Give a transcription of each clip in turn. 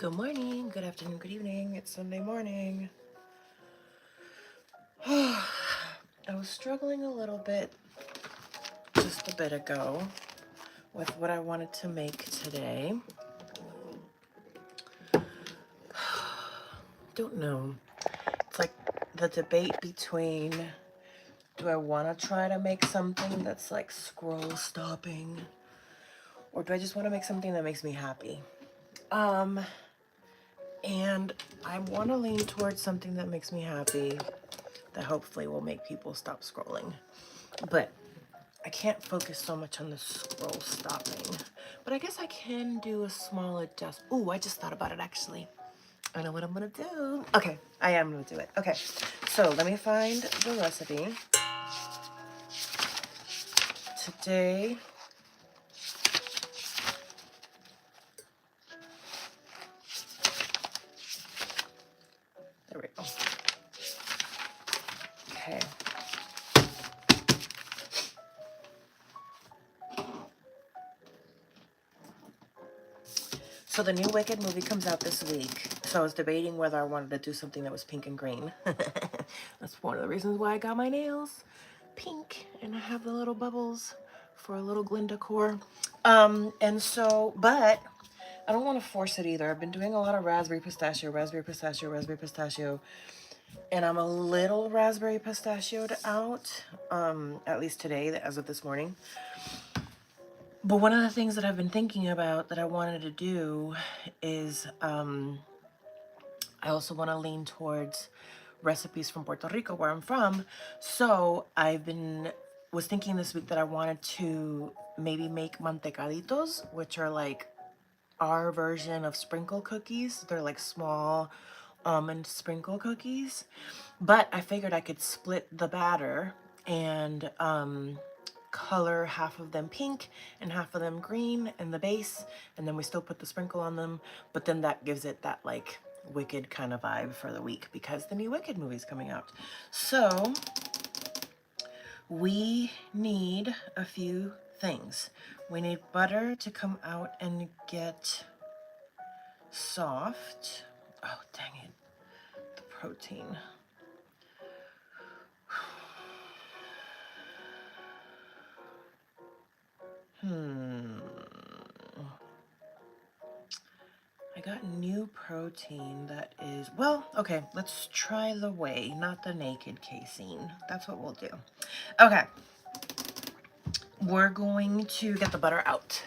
Good morning, good afternoon, good evening. It's Sunday morning. I was struggling a little bit just a bit ago with what I wanted to make today. Don't know. It's like the debate between, do I want to try to make something that's like scroll stopping, or do I just want to make something that makes me happy? And I want to lean towards something that makes me happy, that hopefully will make people stop scrolling. But I can't focus so much on the scroll stopping. But I guess I can do a small adjust. Ooh, I just thought about it actually. I know what I'm gonna do. Okay, I am gonna do it. Okay, so let me find the recipe. Today, there we go. Okay. So the new Wicked movie comes out this week. So I was debating whether I wanted to do something that was pink and green. That's one of the reasons why I got my nails pink, and I have the little bubbles for a little Glinda core. And so, but I don't want to force it either. I've been doing a lot of raspberry pistachio, and I'm a little raspberry pistachioed out, at least today, as of this morning. But one of the things that I've been thinking about that I wanted to do is I also want to lean towards recipes from Puerto Rico, where I'm from. So was thinking this week that I wanted to maybe make mantecaditos, which are like our version of sprinkle cookies. They're like small almond sprinkle cookies. But I figured I could split the batter and color half of them pink and half of them green in the base, and then we still put the sprinkle on them, but then that gives it that like Wicked kind of vibe for the week because the new Wicked movie's coming out. So we need a few things. We need butter to come out and get soft. Oh, dang it. The protein. I got new protein that is, well, okay, let's try the whey, not the naked casein. That's what we'll do. Okay. We're going to get the butter out.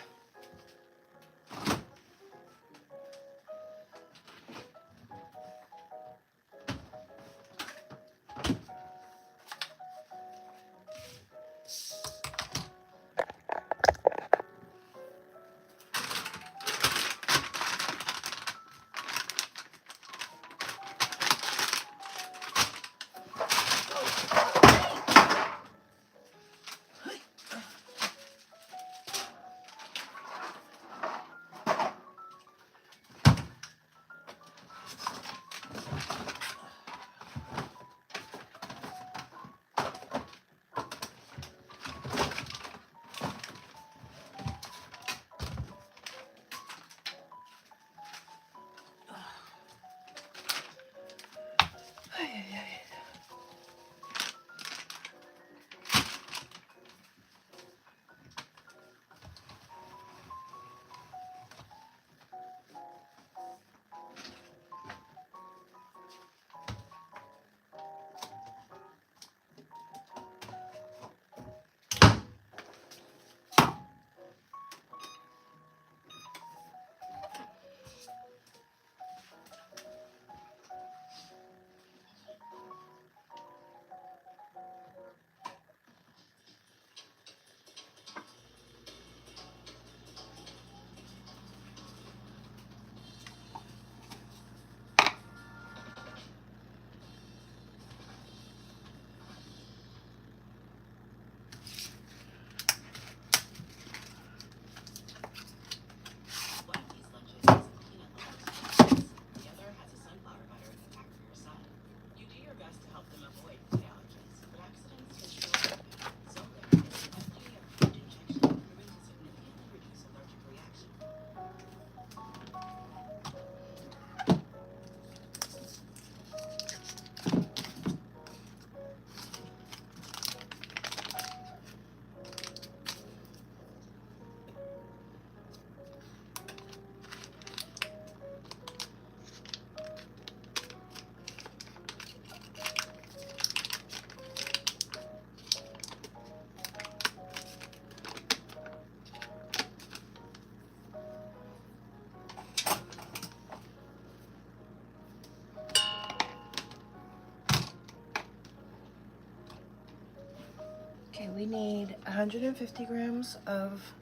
we need 150 grams of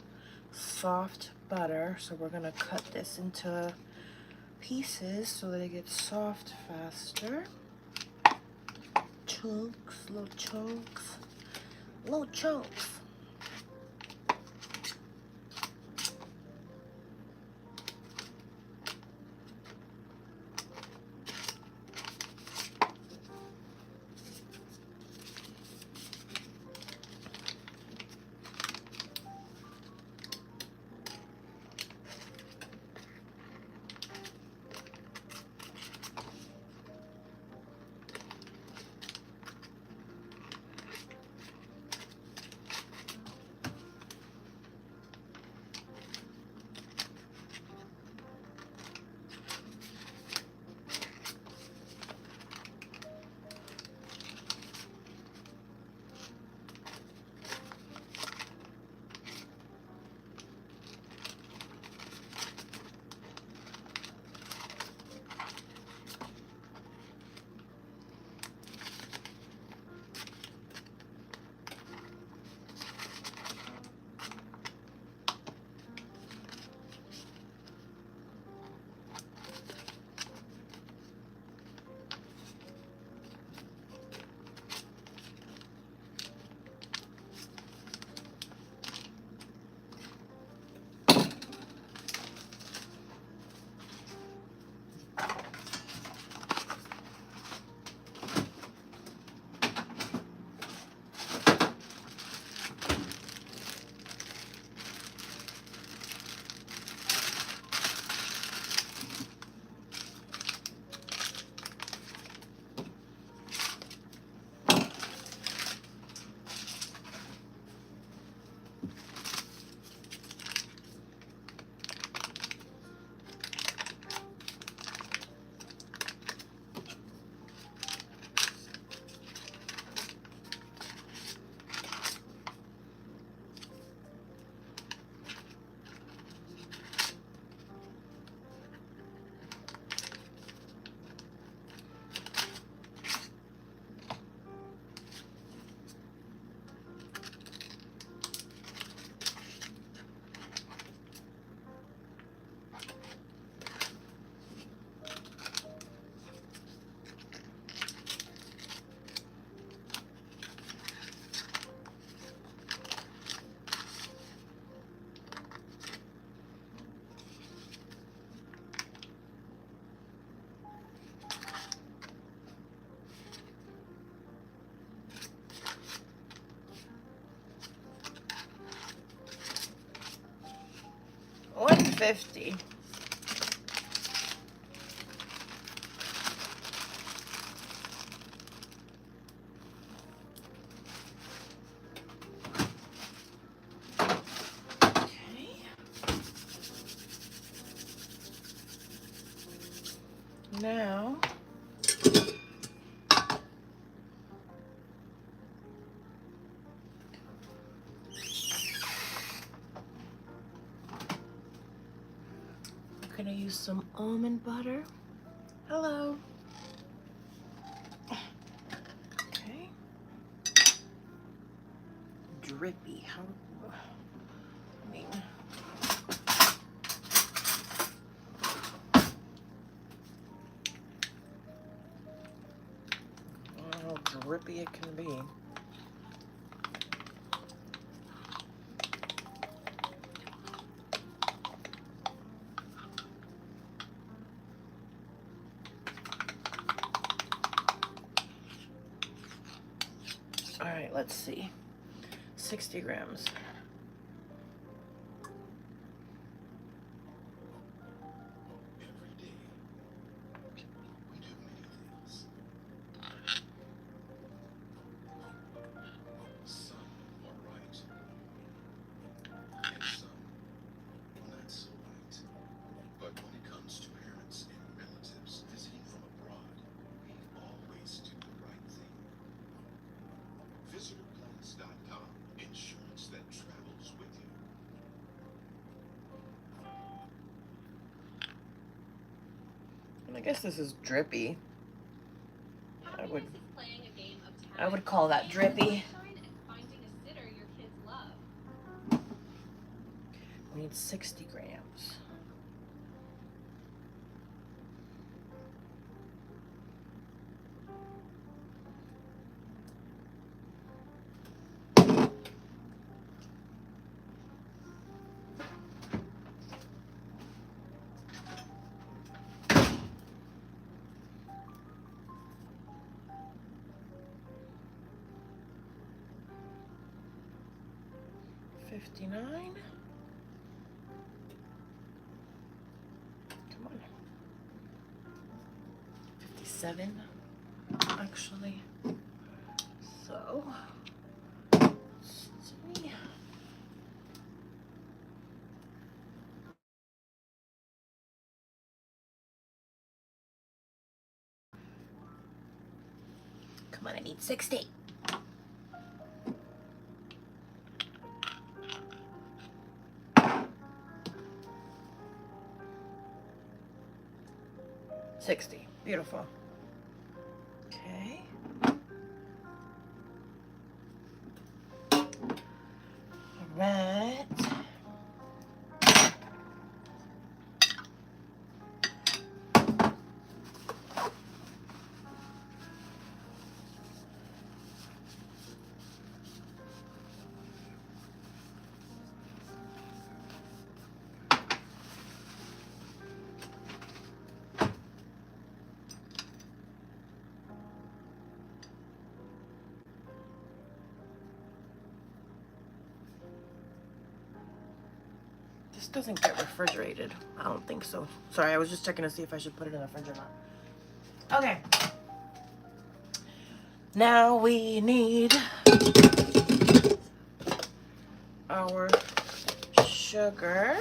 soft butter. So we're gonna cut this into pieces so that it gets soft faster. Chunks, little chunks, little chunks. $150. Now, I'm gonna use some almond butter. Hello. Okay. Drippy. How? I mean. How drippy it can be. All right, let's see. 60 grams. I guess this is drippy. I would call that drippy. need 60 grams. $59. Come on. 57, actually. So, let's see. Come on, I need 60. $60. Beautiful. Okay. All right. This doesn't get refrigerated. I don't think so. Sorry, I was just checking to see if I should put it in the fridge or not. Okay. Now we need our sugar.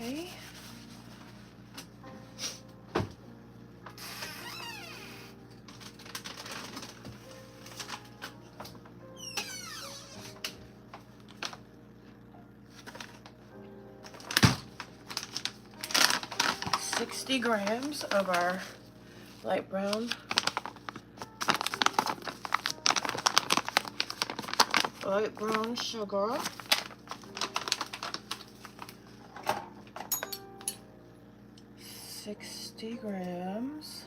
Okay. $60 grams of our light brown sugar. $60 grams.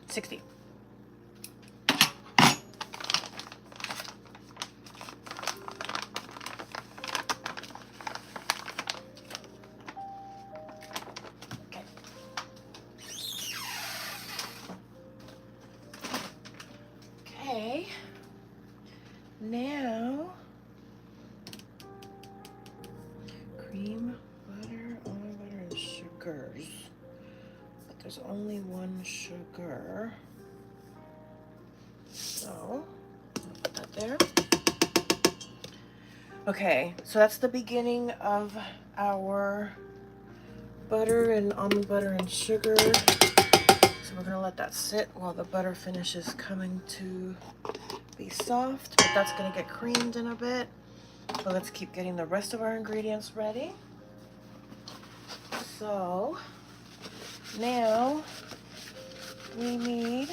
$60. Okay. Okay. Now, cream, butter, almond butter, and sugars. But there's only one sugar. So, I'll put that there. Okay, so that's the beginning of our butter and almond butter and sugar. So we're gonna let that sit while the butter finishes coming to be soft, but that's gonna get creamed in a bit. So let's keep getting the rest of our ingredients ready. So now we need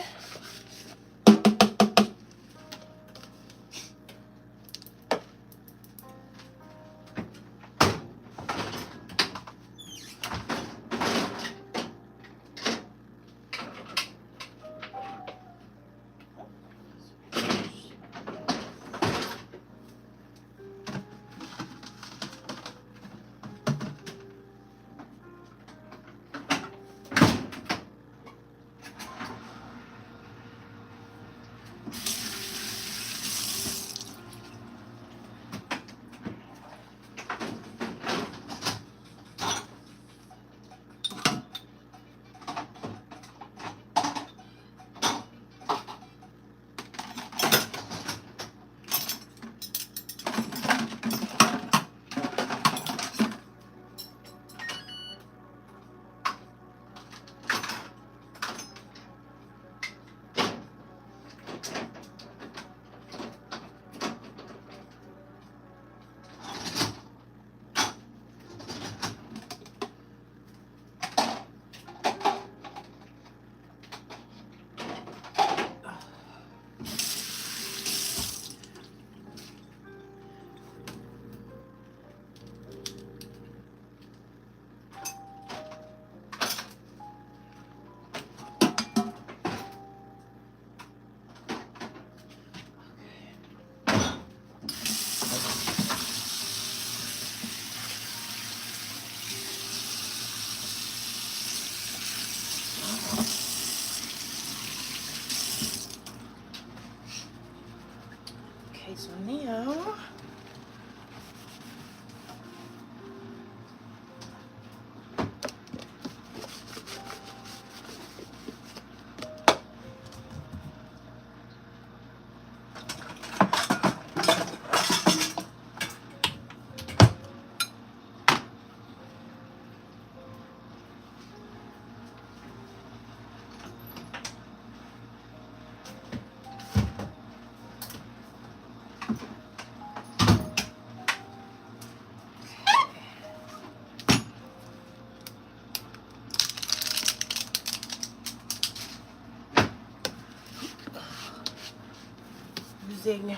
using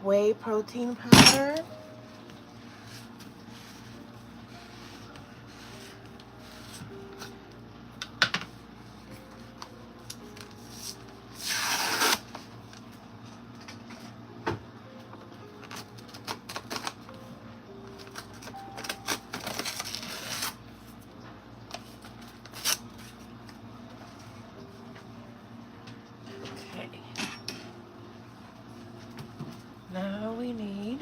whey protein powder. Okay. Now we need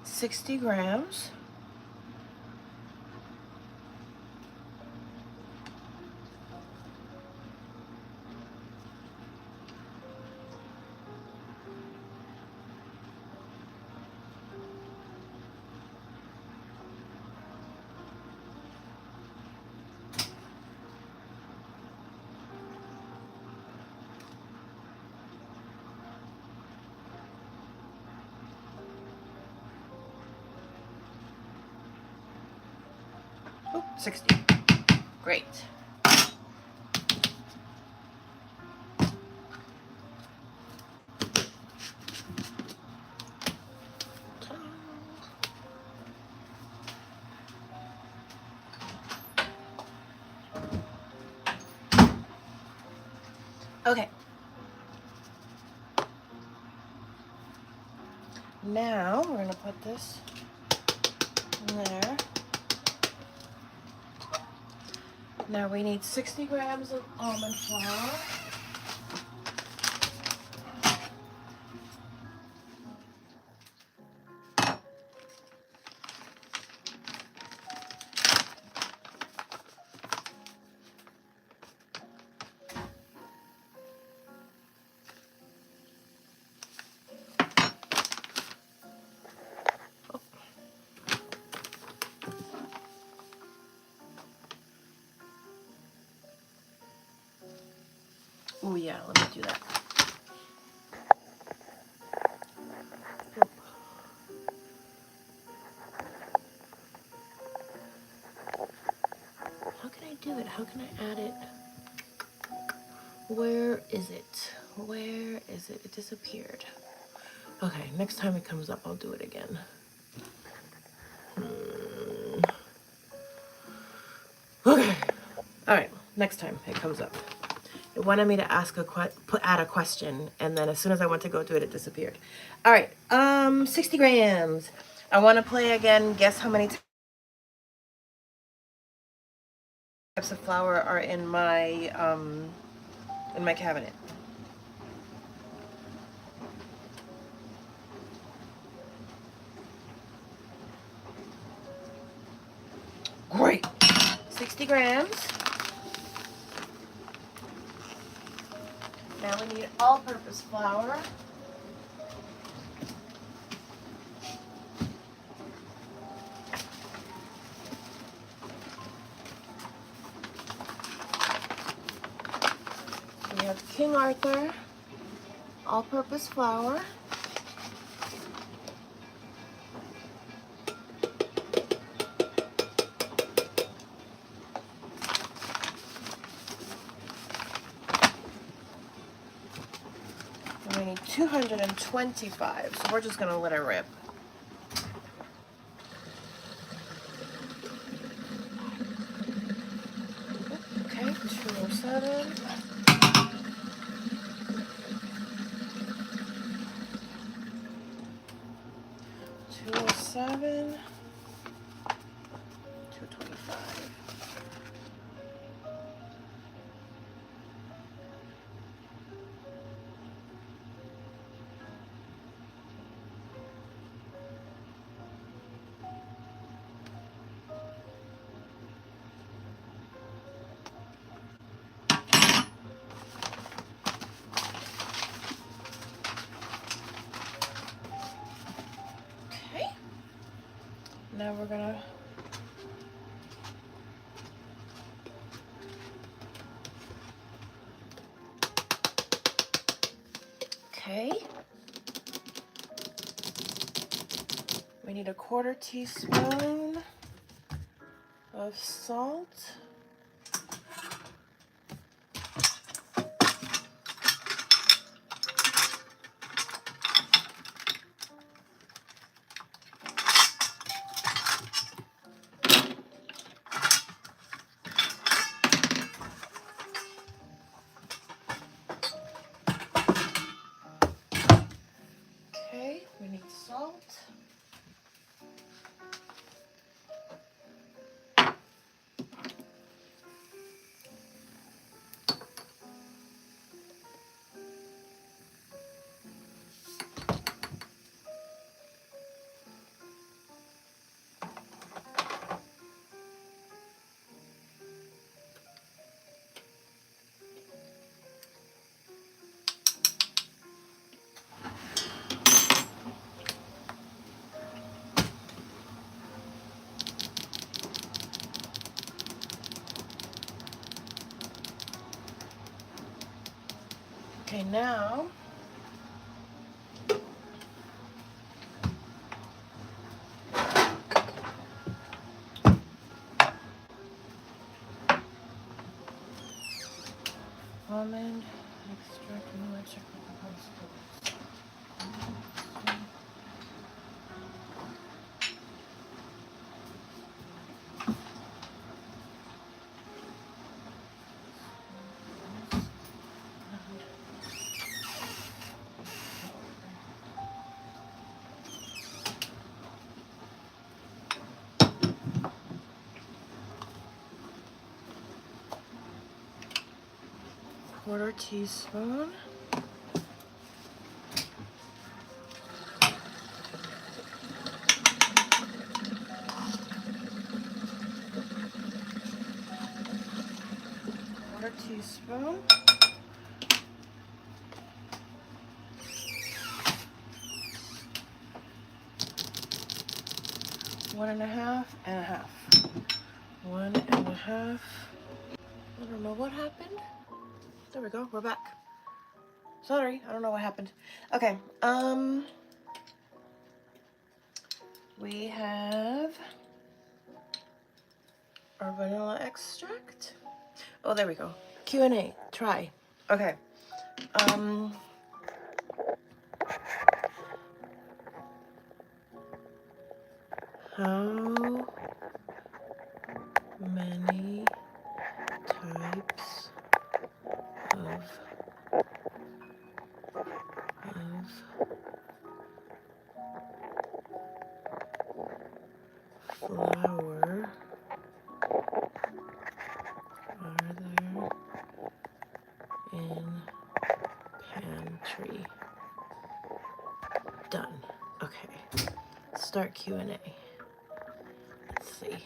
60 grams. Oh, 60. Great. Okay. Now we're going to put this in there. Now we need 60 grams of almond flour. Oh yeah, let me do that. How can I do it? How can I add it? Where is it? Where is it? It disappeared. Okay, next time it comes up, I'll do it again. Okay. All right, next time it comes up. It wanted me to ask add a question, and then as soon as I went to go do it, it disappeared. All right, 60 grams. I want to play again. Guess how many types of flour are in my cabinet. Great. 60 grams. Now we need all-purpose flour. We have King Arthur all-purpose flour. And we need 225, so we're just gonna let it rip. Okay, 207. 207. 225. Okay. Now we're gonna okay. We need a 1/4 teaspoon of salt. Okay, now almond extract, vanilla extract, quarter teaspoon. Quarter teaspoon. One and a half and a half. One and a half. I don't know what happened. There we go, we're back. Sorry, I don't know what happened. Okay, we have our vanilla extract. Oh, there we go. Q&A, try. Okay, how many types of flour are there in pantry? Done. Okay. Start Q&A. Let's see.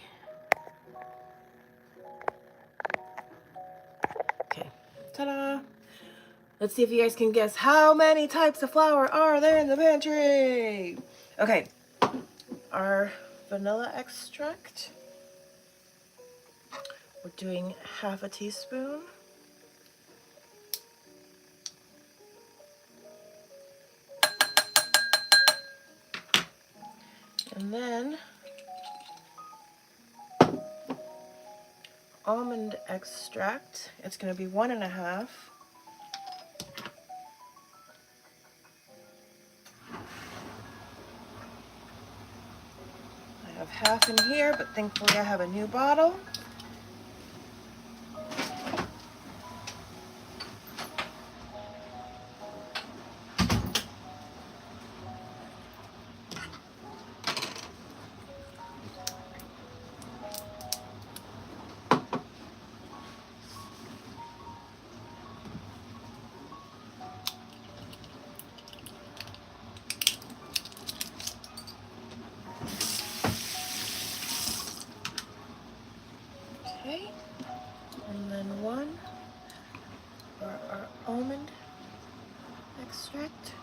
Okay. Ta-da! Let's see if you guys can guess how many types of flour are there in the pantry. Okay. Our vanilla extract. We're doing half a teaspoon. And then almond extract. It's going to be 1 1/2. I have half in here, but thankfully I have a new bottle. Okay, and then 1 for our almond extract.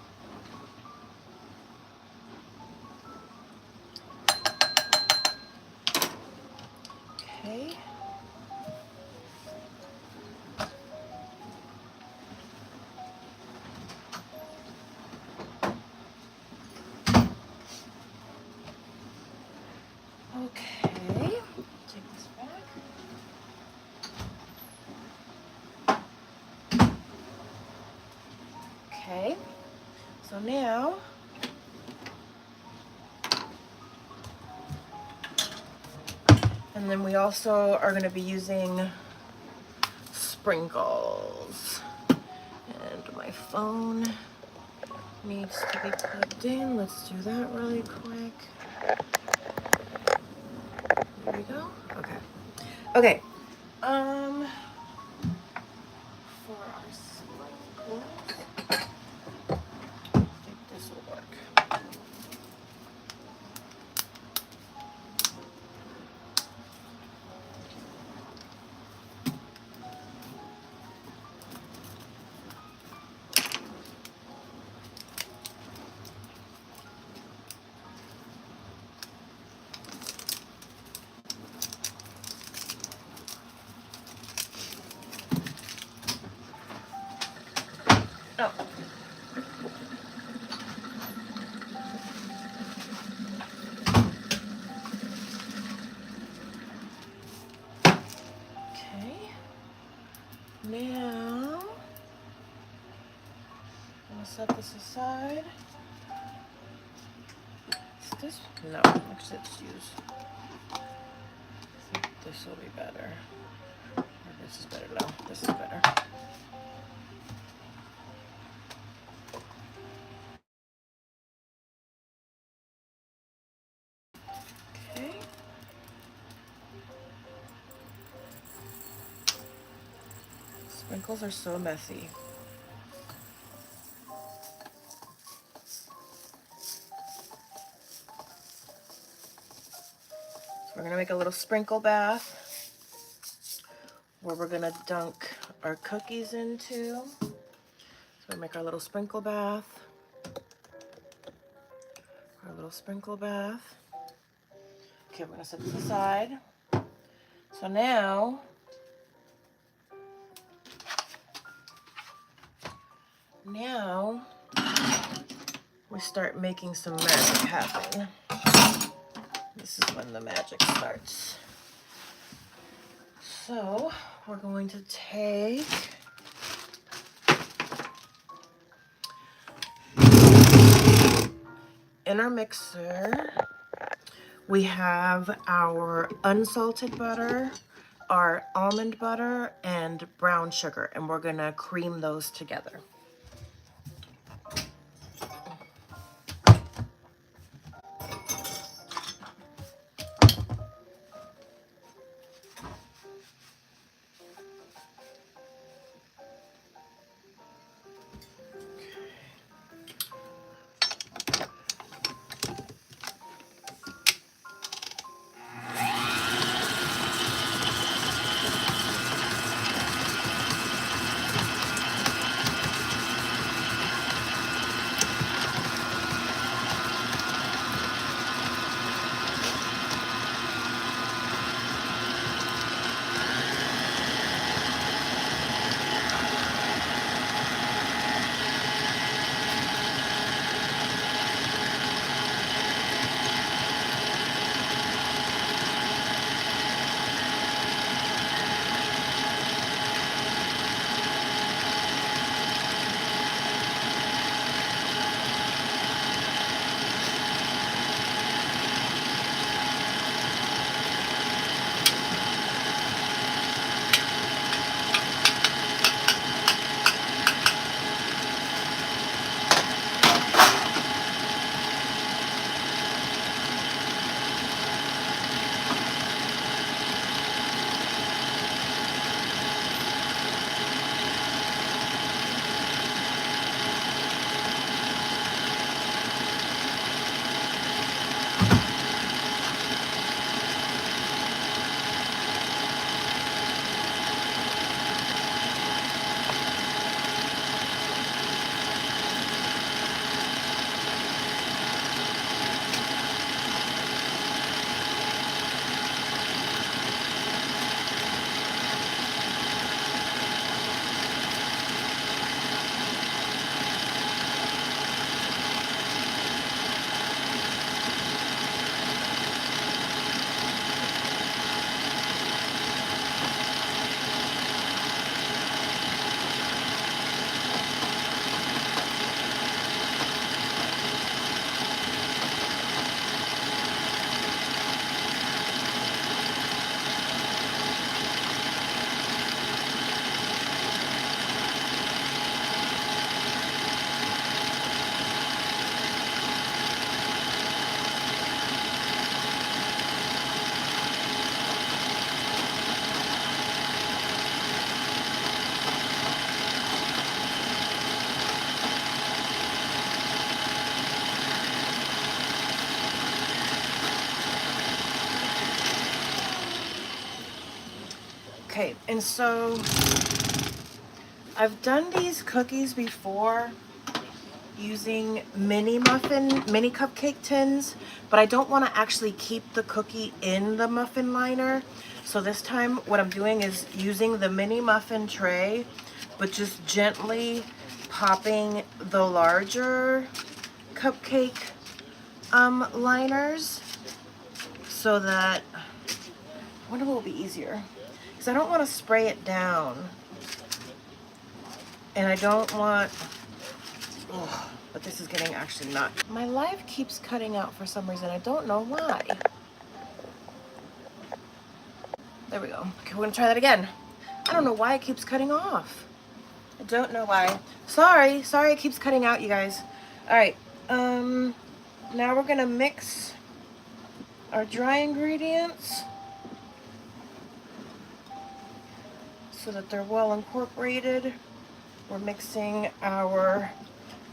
Okay. Okay, take this back. Okay, so now and then we also are going to be using sprinkles. And my phone needs to be plugged in. Let's do that really quick. There we go. Okay. Okay. For our sprinkles, I think this will work. set this aside. Is this? No, actually let's use, I think this will be better. Or this is better, no, this is better. Okay. Sprinkles are so messy. So we're gonna make a little sprinkle bath where we're gonna dunk our cookies into. So we make our little sprinkle bath. Our little sprinkle bath. Okay, we're gonna set this aside. So now, we start making some magic happen. This is when the magic starts. So we're going to take in our mixer, we have our unsalted butter, our almond butter, and brown sugar, and we're gonna cream those together. Okay, and so I've done these cookies before using mini cupcake tins, but I don't want to actually keep the cookie in the muffin liner. So this time what I'm doing is using the mini muffin tray, but just gently popping the larger cupcake liners so that, I wonder what will be easier, because I don't want to spray it down, and I don't want Ugh, but this is getting actually not. My live keeps cutting out for some reason. I don't know why. There we go. Okay, we're gonna try that again. I don't know why it keeps cutting off. I don't know why. Sorry it keeps cutting out, you guys. All right, now we're gonna mix our dry ingredients so that they're well incorporated. We're mixing our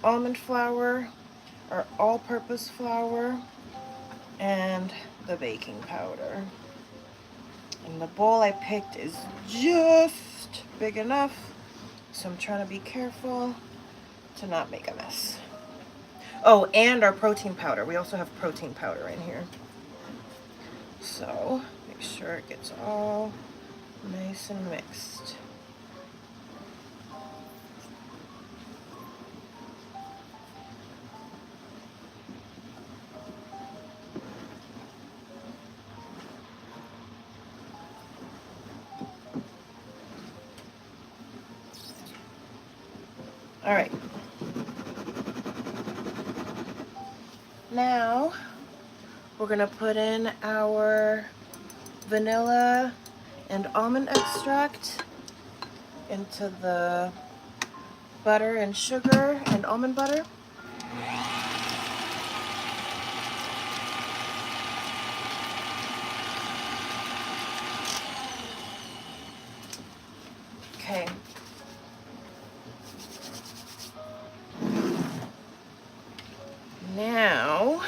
almond flour, our all-purpose flour, and the baking powder. And the bowl I picked is just big enough, so I'm trying to be careful to not make a mess. Oh, and our protein powder. We also have protein powder in here. So make sure it gets all nice and mixed. All right. Now we're gonna put in our vanilla and almond extract into the butter and sugar and almond butter. Okay. Now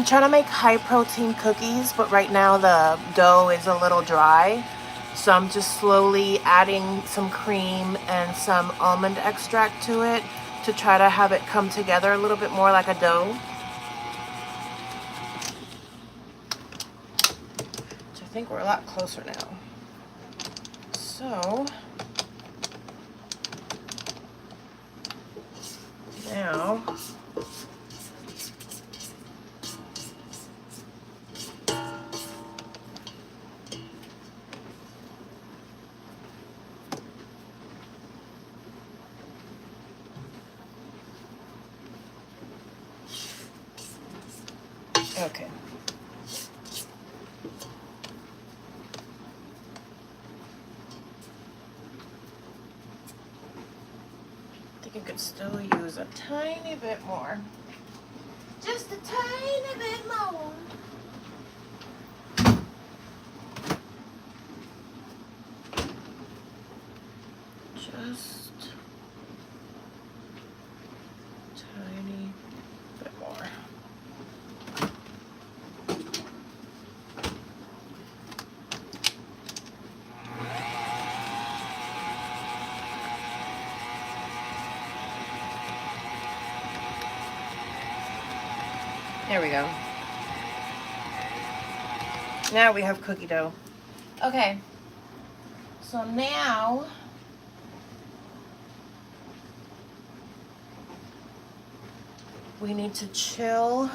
trying to make high protein cookies, but right now the dough is a little dry. So I'm just slowly adding some cream and some almond extract to it to try to have it come together a little bit more like a dough. Which I think we're a lot closer now. So now okay. I think you could still use a tiny bit more. Just a tiny bit more. Just tiny bit more. There we go. Now we have cookie dough. Okay, so now we need to chill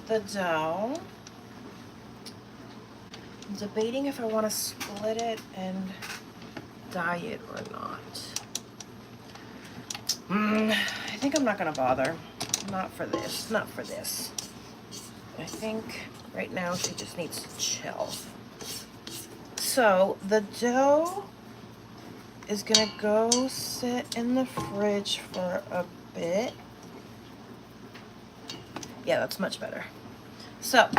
the dough. I'm debating if I want to split it and dye it or not. I think I'm not gonna bother. Not for this, not for this. I think right now she just needs to chill. So the dough is gonna go sit in the fridge for a bit. Yeah, that's much better. So,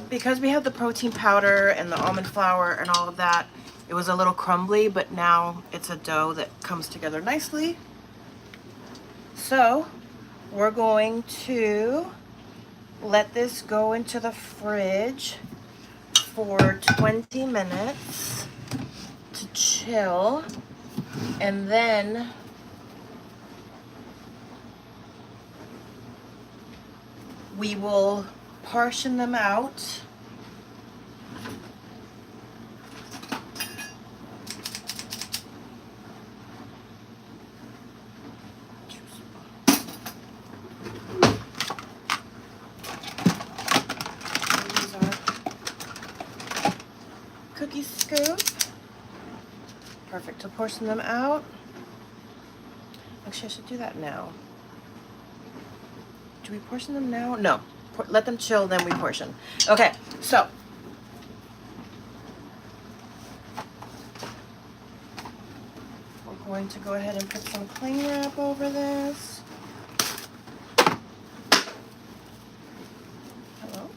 because we have the protein powder and the almond flour and all of that, it was a little crumbly, but now it's a dough that comes together nicely. So, we're going to let this go into the fridge for 20 minutes to chill, and then we will portion them out. Use our cookie scoop. Perfect to portion them out. Actually, I should do that now. Do we portion them now? No. Let them chill, then we portion. Okay, so we're going to go ahead and put some cling wrap over this. Hello?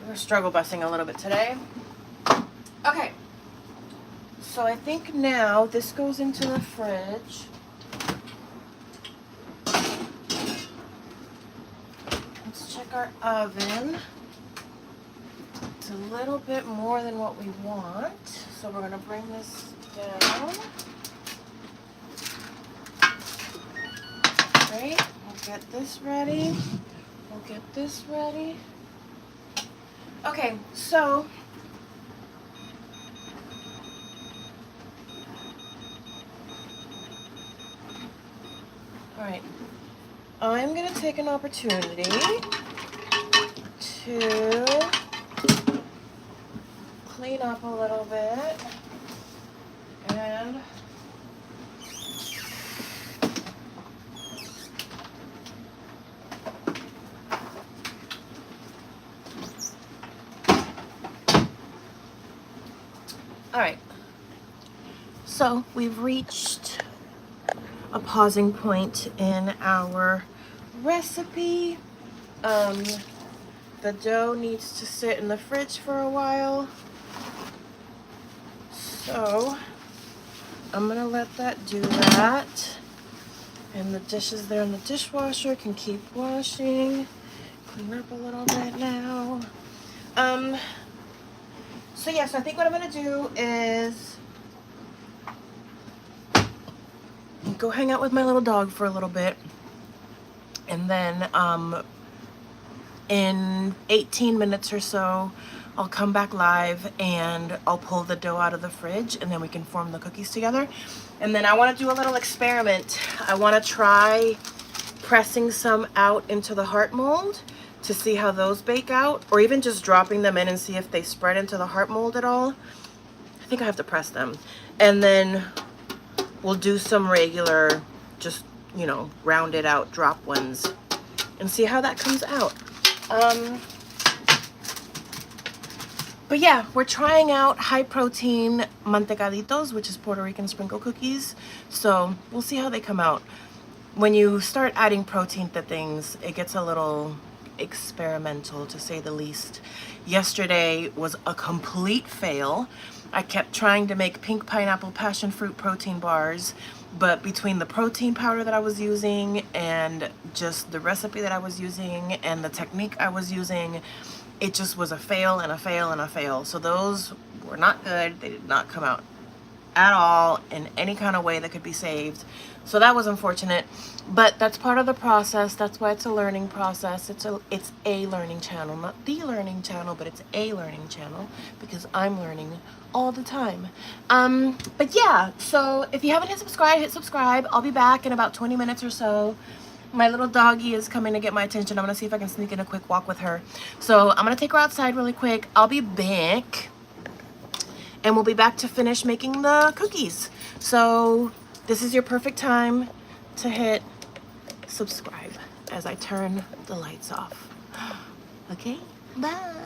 We're struggle busing a little bit today. Okay, so I think now this goes into the fridge. Let's check our oven. It's a little bit more than what we want, so we're going to bring this down. Great, we'll get this ready. We'll get this ready. Okay, so all right, I'm gonna take an opportunity to clean up a little bit and So we've reached a pausing point in our recipe. The dough needs to sit in the fridge for a while. So I'm gonna let that do that. And the dishes there in the dishwasher can keep washing. Clean up a little bit now. So yeah, so I think what I'm gonna do is go hang out with my little dog for a little bit. And then in 18 minutes or so, I'll come back live and I'll pull the dough out of the fridge and then we can form the cookies together. And then I want to do a little experiment. I want to try pressing some out into the heart mold to see how those bake out, or even just dropping them in and see if they spread into the heart mold at all. I think I have to press them. And then we'll do some regular, just, you know, rounded out drop ones and see how that comes out. But yeah, we're trying out high protein mantecaditos, which is Puerto Rican sprinkle cookies. So we'll see how they come out. When you start adding protein to things, it gets a little experimental, to say the least. Yesterday was a complete fail. I kept trying to make pink pineapple passion fruit protein bars, but between the protein powder that I was using and just the recipe that I was using and the technique I was using, it just was a fail and a fail and a fail. So those were not good. They did not come out at all in any kind of way that could be saved. So that was unfortunate, but that's part of the process. That's why it's a learning process. It's a learning channel, not the learning channel, but it's a learning channel because I'm learning all the time. But yeah, so if you haven't hit subscribe. I'll be back in about 20 minutes or so. My little doggy is coming to get my attention. I'm gonna see if I can sneak in a quick walk with her. So I'm gonna take her outside really quick. I'll be back and we'll be back to finish making the cookies. So this is your perfect time to hit subscribe as I turn the lights off. Okay, bye.